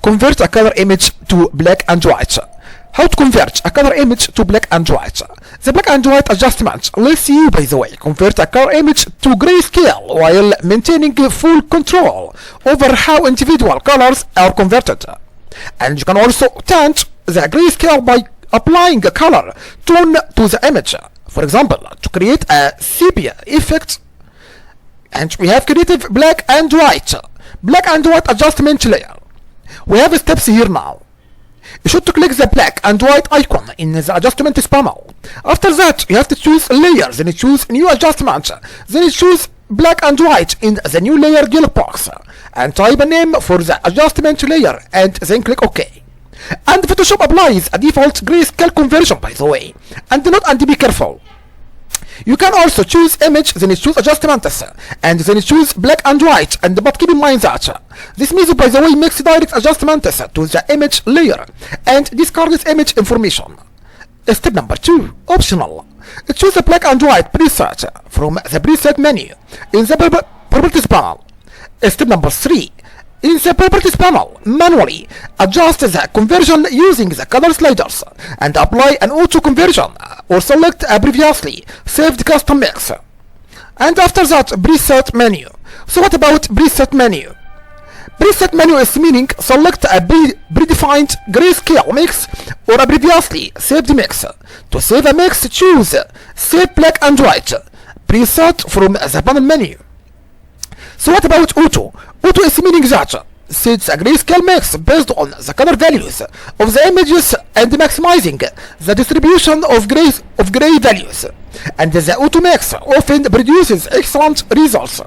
convert a color image to black and white. How to convert a color image to black and white? The black and white adjustment lets you, by the way, convert a color image to grayscale while maintaining full control over how individual colors are converted. And you can also change the grayscale by applying a color tone to the image. For example, to create a sepia effect, and we have created black and white adjustment layer. We have steps here now. You should click the black and white icon in the adjustment panel. After that, you have to choose layers, then you choose new adjustment, then you choose black and white in the new layer dialog box, and type a name for the adjustment layer, and then click OK. And Photoshop applies a default grayscale conversion, by the way, and be careful. You can also choose image, then you choose adjustments, and then you choose black and white, but keep in mind that this method, by the way, makes direct adjustments to the image layer and discards image information. Step number 2, optional. Choose the black and white preset from the preset menu in the properties panel. Step number 3, in the properties panel, manually adjust the conversion using the color sliders and apply an auto conversion or select a previously saved custom mix. And after that, preset menu. So what about preset menu? Preset menu is meaning select a predefined grayscale mix or a previously saved mix. To save a mix, choose Save Black and White preset from the panel menu. So what about auto? Auto is meaning that sets a grayscale mix based on the color values of the images and maximizing the distribution of gray values. And the auto mix often produces excellent results,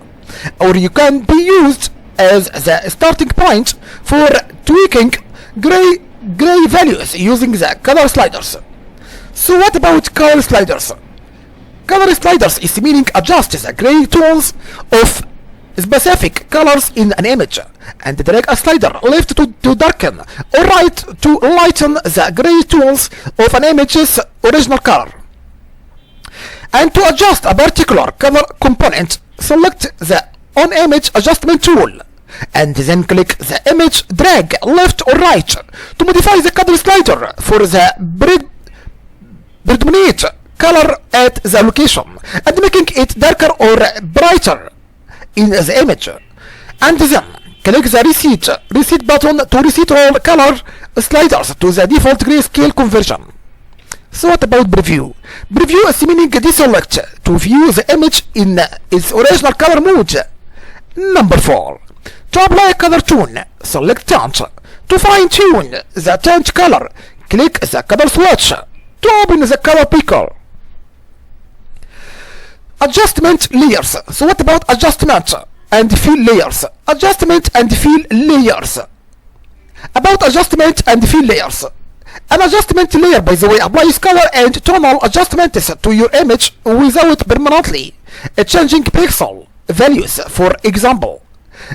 or you can be used as the starting point for tweaking gray values using the color sliders. So what about color sliders? Color sliders is meaning adjust the gray tones of specific colors in an image and drag a slider left to darken or right to lighten the gray tones of an image's original color. And to adjust a particular color component, select the On Image Adjustment tool and then click the image, drag left or right to modify the color slider for the predominant color at the location and making it darker or brighter in the image. And then click the reset button to reset all color sliders to the default grayscale conversion. So what about preview? Preview is meaning deselect to view the image in its original color mode. Number 4. To apply a color tone, select tint. To fine tune the tint color, click the color swatch to open the color picker. Adjustment layers. So what about adjustment and fill layers? Adjustment and fill layers. About adjustment and fill layers. An adjustment layer, by the way, applies color and tonal adjustments to your image without permanently changing pixel values, for example.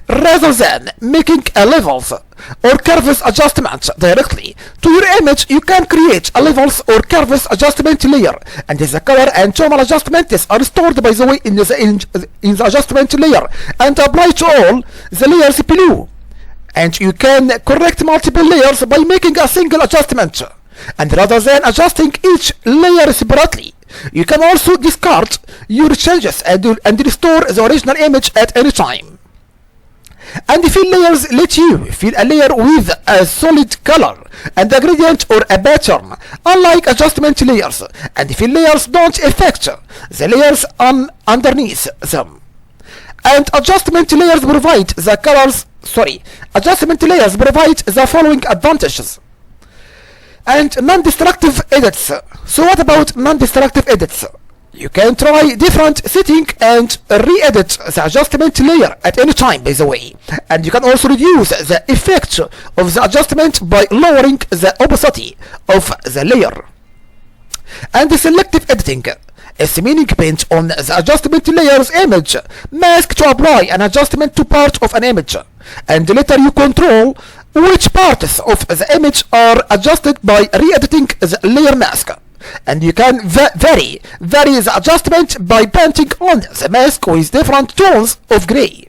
Rather than making a levels or curves adjustment directly to your image, you can create a levels or curves adjustment layer, and the color and tonal adjustments are stored, by the way, in the adjustment layer and apply to all the layers below. And you can correct multiple layers by making a single adjustment. And rather than adjusting each layer separately, you can also discard your changes and restore the original image at any time. And fill layers let you fill a layer with a solid color and a gradient or a pattern, unlike adjustment layers. And fill layers don't affect the layers underneath them. And adjustment layers provide the following advantages. And non-destructive edits. So what about non-destructive edits? You can try different setting and re-edit the adjustment layer at any time, by the way. And you can also reduce the effect of the adjustment by lowering the opacity of the layer. And the selective editing is meaning paint on the adjustment layer's image mask to apply an adjustment to part of an image, and later you control which parts of the image are adjusted by re-editing the layer mask. And you can vary the adjustment by painting on the mask with different tones of gray.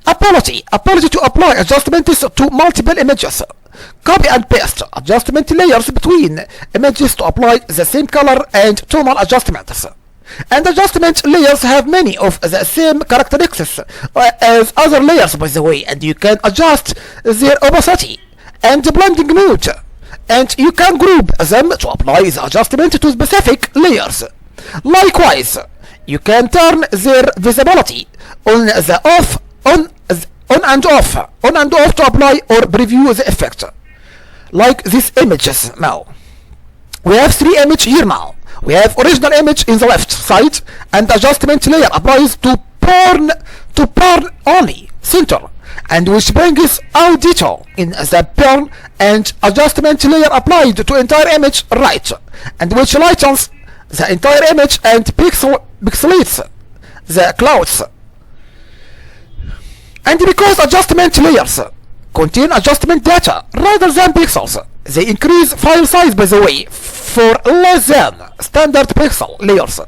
Ability to apply adjustments to multiple images. Copy and paste adjustment layers between images to apply the same color and tonal adjustments. And adjustment layers have many of the same characteristics as other layers, by the way, and you can adjust their opacity and blending mode, and you can group them to apply the adjustment to specific layers. Likewise, you can turn their visibility on and off to apply or preview the effect. Like these images now. We have three images here now. We have original image in the left side, and adjustment layer applies to porn only center, and which brings out detail in the porn, and adjustment layer applied to entire image right, and which lightens the entire image and pixelates the clouds. And because adjustment layers contain adjustment data rather than pixels, they increase file size, by the way, for less than standard pixel layers.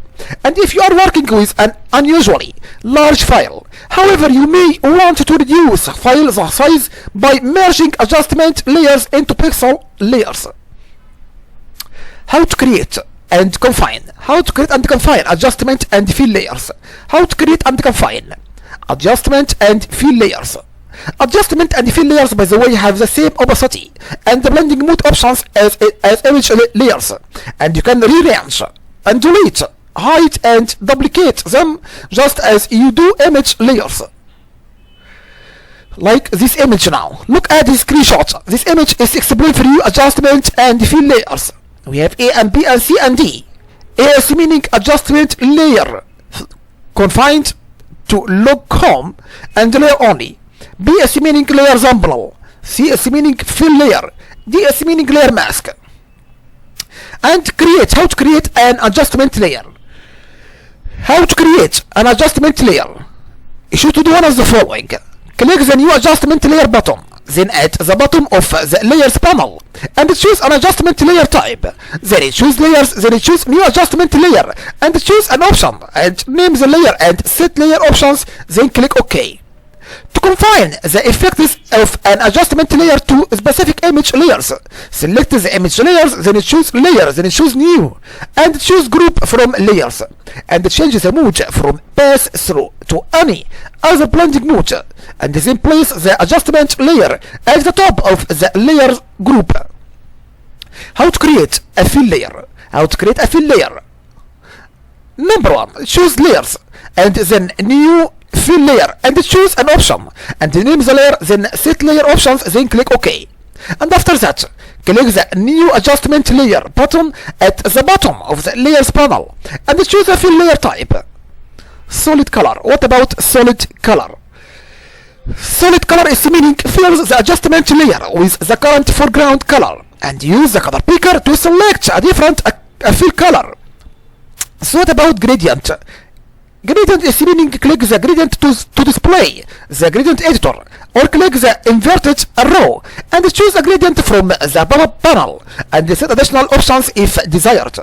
And if you are working with an unusually large file, however, you may want to reduce file size by merging adjustment layers into pixel layers. How to create and confine adjustment and fill layers. How to create and confine adjustment and fill layers. Adjustment and fill layers, by the way, have the same opacity and the blending mode options as image layers, and you can rearrange and delete, hide and duplicate them just as you do image layers. Like this image now. Look at this screenshot. This image is explained for you adjustment and fill layers. We have A and B and C and D. A is meaning adjustment layer confined to log home and layer only. B is meaning layer sample. C is meaning fill layer. D is meaning layer mask. And how to create an adjustment layer. How to create an adjustment layer. You should do one of the following. Click the new adjustment layer button, then at the bottom of the layers panel, and choose an adjustment layer type. Then choose layers, then choose new adjustment layer, and choose an option, and name the layer and set layer options, then click OK. To confine the effects of an adjustment layer to specific image layers, select the image layers, then choose layers, then choose new, and choose group from layers, and change the mode from pass through to any other blending mode, and then place the adjustment layer at the top of the layer group. How to create a fill layer. Number 1, choose layers, and then new fill layer, and choose an option, and name the layer, then set layer options, then click OK. And after that, click the new adjustment layer button at the bottom of the layers panel, and choose a fill layer type. Solid color. What about solid color? Solid color is meaning fill the adjustment layer with the current foreground color, and use the color picker to select a different fill color. So what about gradient? Gradient is meaning click the gradient to display the gradient editor, or click the inverted arrow and choose a gradient from the pop-up panel, and set additional options if desired.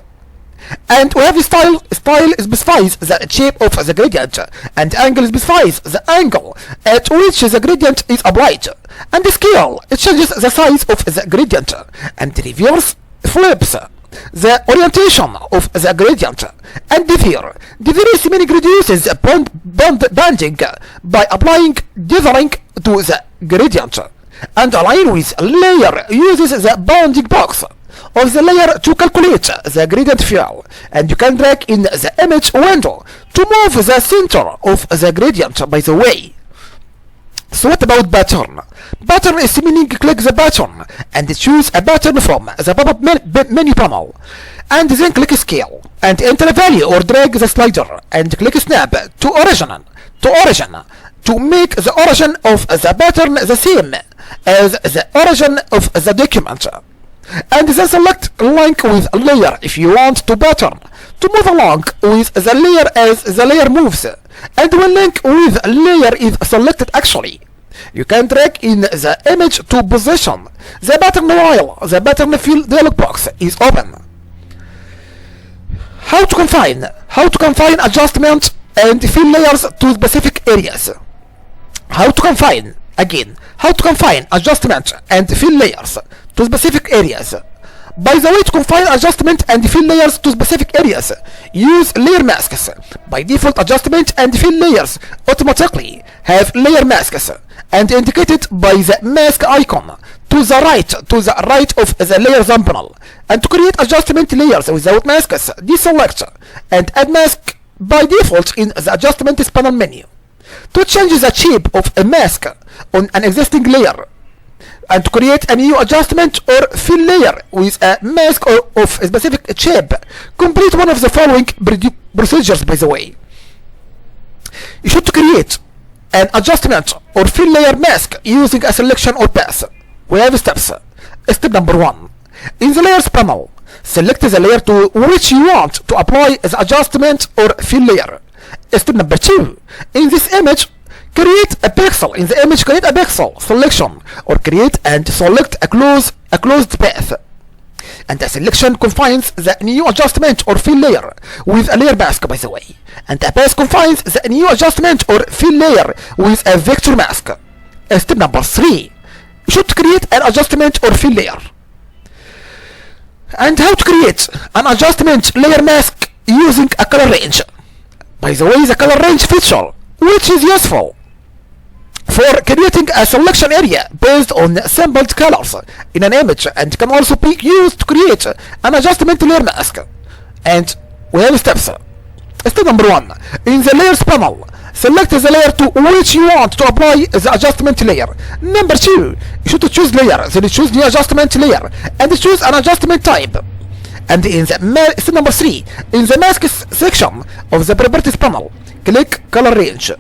And we have style. Style specifies the shape of the gradient, and angle specifies the angle at which the gradient is applied. And scale, it changes the size of the gradient, and reverse flips the orientation of the gradient. And differ is meaning reduces banding by applying dithering to the gradient. And align with layer uses the bounding box of the layer to calculate the gradient fill, and you can drag in the image window to move the center of the gradient, by the way. So what about pattern? Pattern is meaning click the pattern and choose a pattern from the pop-up menu panel, and then click scale and enter a value, or drag the slider and click snap to origin to make the origin of the pattern the same as the origin of the document. And then select link with layer if you want to pattern to move along with the layer as the layer moves. And when link with layer is selected, actually you can drag in the image to position the pattern while the pattern fill dialog box is open. How to confine adjustment and fill layers to specific areas. how to confine again, how to confine adjustment and fill layers to specific areas. By the way, to confine adjustment and fill layers to specific areas, use layer masks. By default, adjustment and fill layers automatically have layer masks and indicated by the mask icon to the right of the layer thumbnail. And to create adjustment layers without masks, deselect and add mask by default in the adjustment panel menu. To change the shape of a mask on an existing layer and to create a new adjustment or fill layer with a mask or of a specific shape, complete one of the following procedures. By the way, you should create an adjustment or fill layer mask using a selection or path. We have steps. Step number 1. In the layers panel, select the layer to which you want to apply the adjustment or fill layer. Step number 2. In this image, create a pixel. In the image, create a pixel selection or create and select a closed path. And the selection confines the new adjustment or fill layer with a layer mask, by the way. And the path confines the new adjustment or fill layer with a vector mask. Step number 3. You should create an adjustment or fill layer. And how to create an adjustment layer mask using a color range. By the way, the color range feature, which is useful for creating a selection area based on sampled colors in an image, and can also be used to create an adjustment layer mask. And we have steps. Step number 1. In the layers panel, select the layer to which you want to apply the adjustment layer. Number 2, you should choose layer, then choose new adjustment layer, and choose an adjustment type. And in the step number 3, in the masks section of the properties panel, click color range.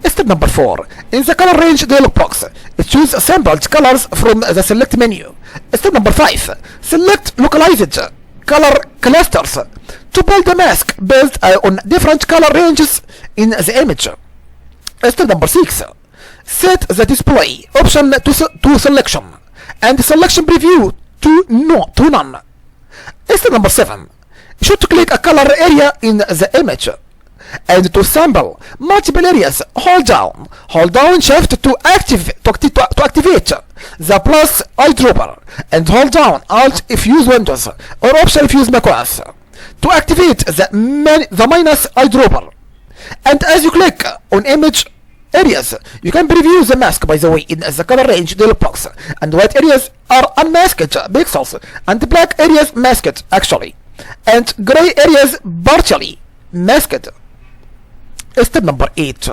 Step number 4, in the color range dialog box, choose sampled colors from the select menu. Step number 5, select localized color clusters to build a mask based on different color ranges in the image. Step number 6, set the display option to selection and selection preview to none. Step number 7, you should click a color area in the image. And to sample multiple areas, hold down shift to activate the plus eyedropper, and hold down alt if use Windows or option if use macOS to activate the minus eyedropper. And as you click on image areas, you can preview the mask, by the way, in the color range dialog box. And white areas are unmasked pixels, and black areas masked actually, and gray areas partially masked. Step number 8,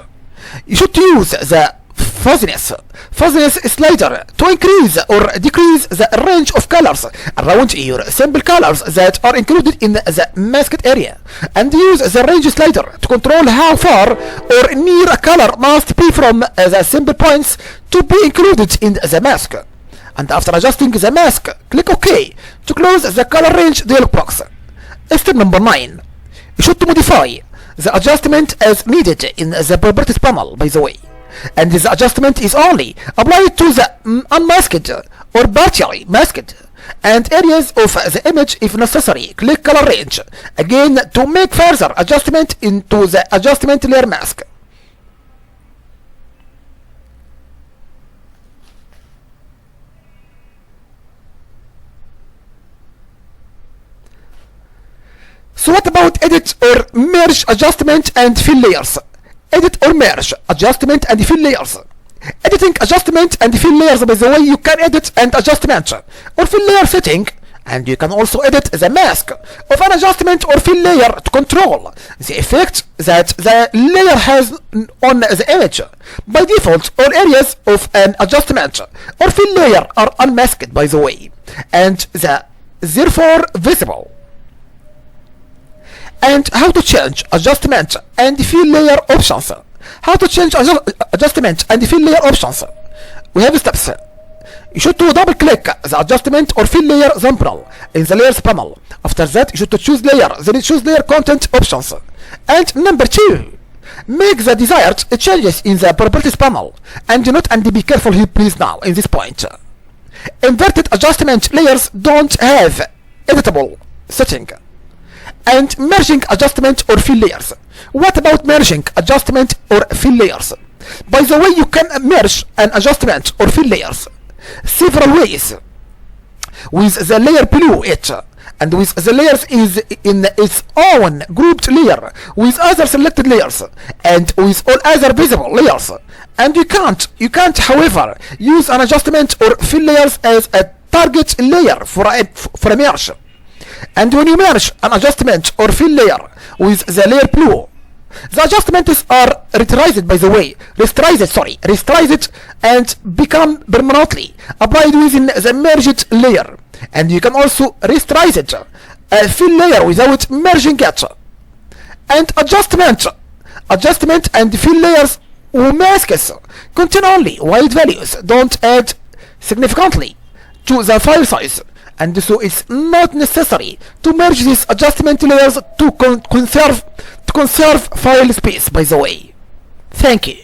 you should use the fuzziness slider to increase or decrease the range of colors around your sample colors that are included in the masked area, and use the range slider to control how far or near a color must be from the sample points to be included in the mask. And after adjusting the mask, click OK to close the color range dialog box. Step number 9, you should modify the adjustment as needed in the properties panel, by the way. And this adjustment is only applied to the unmasked or partially masked and areas of the image if necessary. Click color range again to make further adjustment into the adjustment layer mask. So what about edit or merge adjustment and fill layers? Edit or merge adjustment and fill layers. Editing adjustment and fill layers, by the way, you can edit and adjustment or fill layer setting, and you can also edit the mask of an adjustment or fill layer to control the effect that the layer has on the image. By default, all areas of an adjustment or fill layer are unmasked, by the way, and therefore visible. And how to change adjustment and fill layer options. How to change adjustment and fill layer options. We have steps. You should double click the adjustment or fill layer thumbnail in the layers panel. After that, you should choose layer, then choose layer content options. And number 2, make the desired changes in the properties panel. And note and be careful here please now in this point. Inverted adjustment layers don't have editable setting. And merging adjustment or fill layers. What about merging adjustment or fill layers? By the way, you can merge an adjustment or fill layers several ways, with the layer below it, and with the layers is in its own grouped layer with other selected layers and with all other visible layers. And you can't however use an adjustment or fill layers as a target layer for a merge. And when you merge an adjustment or fill layer with the layer below, the adjustments are rasterized and become permanently applied within the merged layer. And you can also rasterize a fill layer without merging it. And adjustment and fill layers or masks contain only white values, don't add significantly to the file size, and so it's not necessary to merge these adjustment layers to conserve file space, by the way. Thank you.